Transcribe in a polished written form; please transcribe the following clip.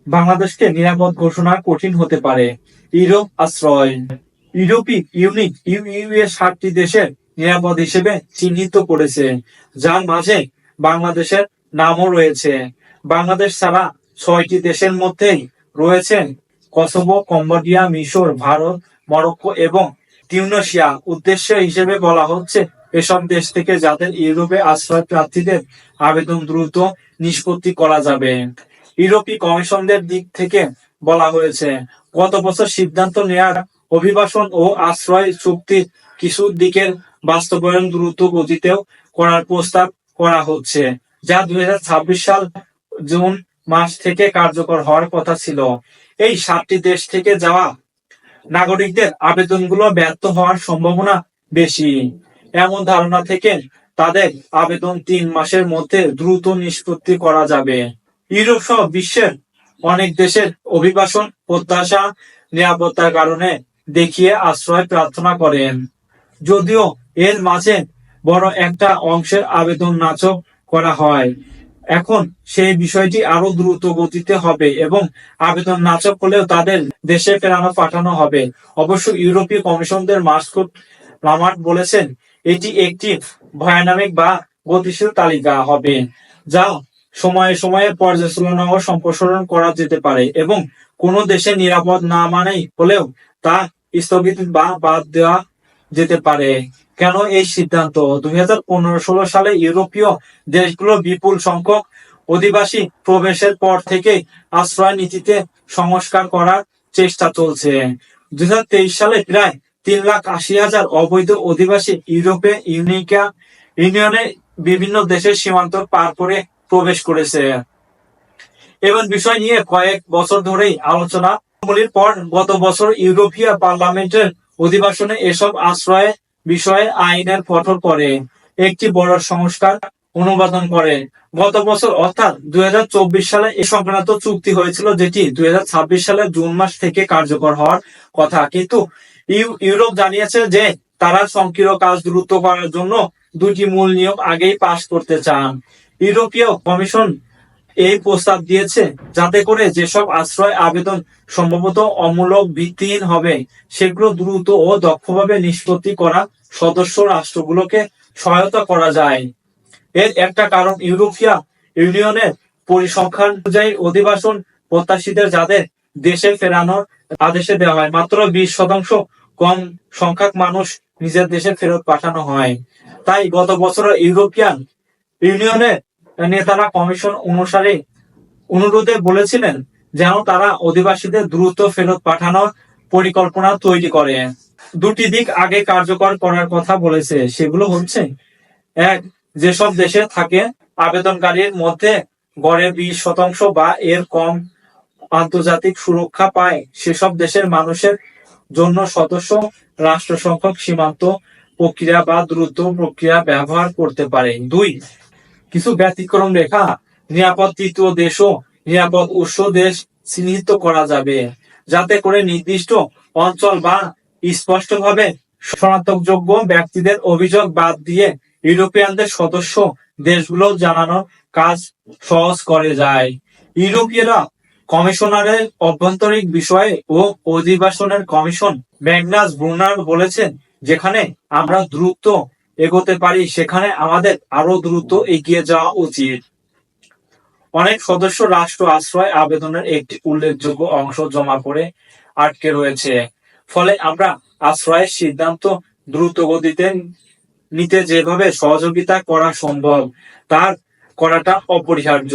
বাংলাদেশকে নিরাপদ ঘোষণা কঠিন হতে পারে। ইউরোপ আশ্রয়। ইউরোপীয় ইউনিট ইউ এর 7টি দেশের নিরাপদ হিসেবে চিহ্নিত করেছে, যার মাঝে বাংলাদেশের নামও রয়েছে। বাংলাদেশ ছাড়া 6টি দেশের মধ্যেই রয়েছেন কসোভো, কম্বোডিয়া, মিশর, ভারত, মরক্কো এবং তিউনিসিয়া। উদ্দেশ্য হিসেবে বলা হচ্ছে এসব দেশ থেকে যাদের ইউরোপে আশ্রয় প্রার্থীদের আবেদন দ্রুত নিষ্পত্তি করা যাবে। ইউরোপীয় কমিশনদের দিক থেকে বলা হয়েছে, গত বছর সিদ্ধান্ত নেয়ার অভিবাসন ও আশ্রয় চুক্তির কিছু দিকের বাস্তবায়ন দ্রুত গতিতেও করার প্রস্তাব করা হচ্ছে, যা 2026 সাল জুন মাস থেকে কার্যকর হওয়ার কথা ছিল। এই 7টি দেশ থেকে যাওয়া নাগরিকদের আবেদনগুলো ব্যর্থ হওয়ার সম্ভাবনা বেশি। এমন ধারণা থেকে তাদের আবেদন 3 মাসের মধ্যে দ্রুত নিষ্পত্তি করা যাবে। ইউরোপ সহ বিশ্বের অনেক দেশের অভিবাসন প্রত্যাশা নিরাপত্তার কারণে দেখিয়ে আশ্রয় প্রার্থনা করেন, যদিও এর মাঝে বড় একটা অংশের আবেদন নাকচ করা হয়। এখন সেই বিষয়টি আরো দ্রুত গতিতে হবে এবং আবেদন নাকচ হলেও তাদের দেশে পাঠানো হবে। অবশ্য ইউরোপীয় কমিশনদের মার্কস লামার্ট বলেছেন, এটি একটি ভয়ানক বা গতিশীল তালিকা হবে, যা সময়ে সময়ে পর্যালোচনা ও সম্প্রসারণ করা যেতে পারে এবং কোনো দেশে নিরাপদ না মানেই হলেও তা স্থগিত বা বাদ দেওয়া যেতে পারে। কেন এই সিদ্ধান্ত? 2015-16 সালে ইউরোপীয় দেশগুলো বিপুল সংখ্যক অধিবাসী প্রবেশের পর থেকে আশ্রয় নীতিতে সংস্কার করার চেষ্টা চলছে। 2023 সালে প্রায় 3,80,000 অবৈধ অধিবাসী ইউরোপে ইউনিয়নের বিভিন্ন দেশের সীমান্ত পার করে প্রবেশ করেছে। এবং বিষয় নিয়ে কয়েক বছর ধরেই আলোচনা পর গত বছর ইউরোপীয় পার্লামেন্টের অধিবেশনে এসব আশ্রয় বিষয়ে আইনের কঠোর করে একটি বড় সংস্কার অনুমোদন করে। গত বছর অর্থাৎ 2024 সালে এ সংক্রান্ত চুক্তি হয়েছিল, যেটি 2026 সালের জুন মাস থেকে কার্যকর হওয়ার কথা। কিন্তু ইউরোপ জানিয়েছে যে তারা সংকীর্ণ কাজ দ্রুত করার জন্য 2টি মূল নিয়ম আগেই পাশ করতে চান। ইউরোপীয় কমিশন এই প্রস্তাব দিয়েছে যাতে করে যেসব আশ্রয় আবেদন সম্ভবত অমূলক ভিত্তিহীন হবে, সেগুলো দ্রুত ও দক্ষভাবে নিষ্পত্তি করা সদস্য রাষ্ট্রগুলোকে সহায়তা করা যায়। এর একটা কারণ ইউরোপীয় ইউনিয়নের পরিসংখ্যান অনুযায়ী অধিবাসন প্রত্যাশীদের যাদের দেশে ফেরানোর আদেশে দেওয়া হয়, মাত্র 20% কম সংখ্যক মানুষ নিজের দেশে ফেরত পাঠানো হয়। তাই গত বছর ইউরোপিয়ান ইউনিয়নের নেতারা কমিশন অনুরোধে বলেছিলেন যেন তারা অধিবাসীদের দ্রুত ফেরত পাঠানোর পরিকল্পনা তৈরি করে। 2টি দিক আগে কার্যকর করার কথা বলেছে, সেগুলো হচ্ছে, 1, যেসব দেশে থাকে আবেদনকারীর মধ্যে গড়ে 20% বা এর কম আন্তর্জাতিক সুরক্ষা পায় সেসব দেশের মানুষের জন্য সদস্য রাষ্ট্র সংখ্যক সীমান্ত প্রক্রিয়া বা দ্রুত প্রক্রিয়া ব্যবহার করতে পারে। 2, কিছু ব্যতিক্রম রেখা নিরাপদ তৃতীয় দেশ ও নিরাপদ উৎস দেশ চিহ্নিত করা যাবে, যাতে করে নির্দিষ্ট অঞ্চল বা স্পষ্টভাবে শনাক্তযোগ্য ব্যক্তিদের অভিযোগ বাদ দিয়ে ইউরোপিয়ানদের সদস্য দেশগুলো জানানোর কাজ সহজ করে যায়। ইউরোপীয়রা কমিশনারের অভ্যন্তরীণ বিষয়ে ও অধিবাসনের কমিশন ম্যাগনাস ব্রুনার বলেছেন, যেখানে আমরা দ্রুত এগোতে পারি সেখানে আমাদের আরো দ্রুত এগিয়ে যাওয়া উচিত। অনেক সদস্য রাষ্ট্র আশ্রয় আবেদনের একটি উল্লেখযোগ্য অংশ জমা করে আটকে রয়েছে, ফলে আমরা আশ্রয়ের সিদ্ধান্ত দ্রুত গতিতে নিতে যেভাবে সহযোগিতা করা সম্ভব তার করাটা অপরিহার্য।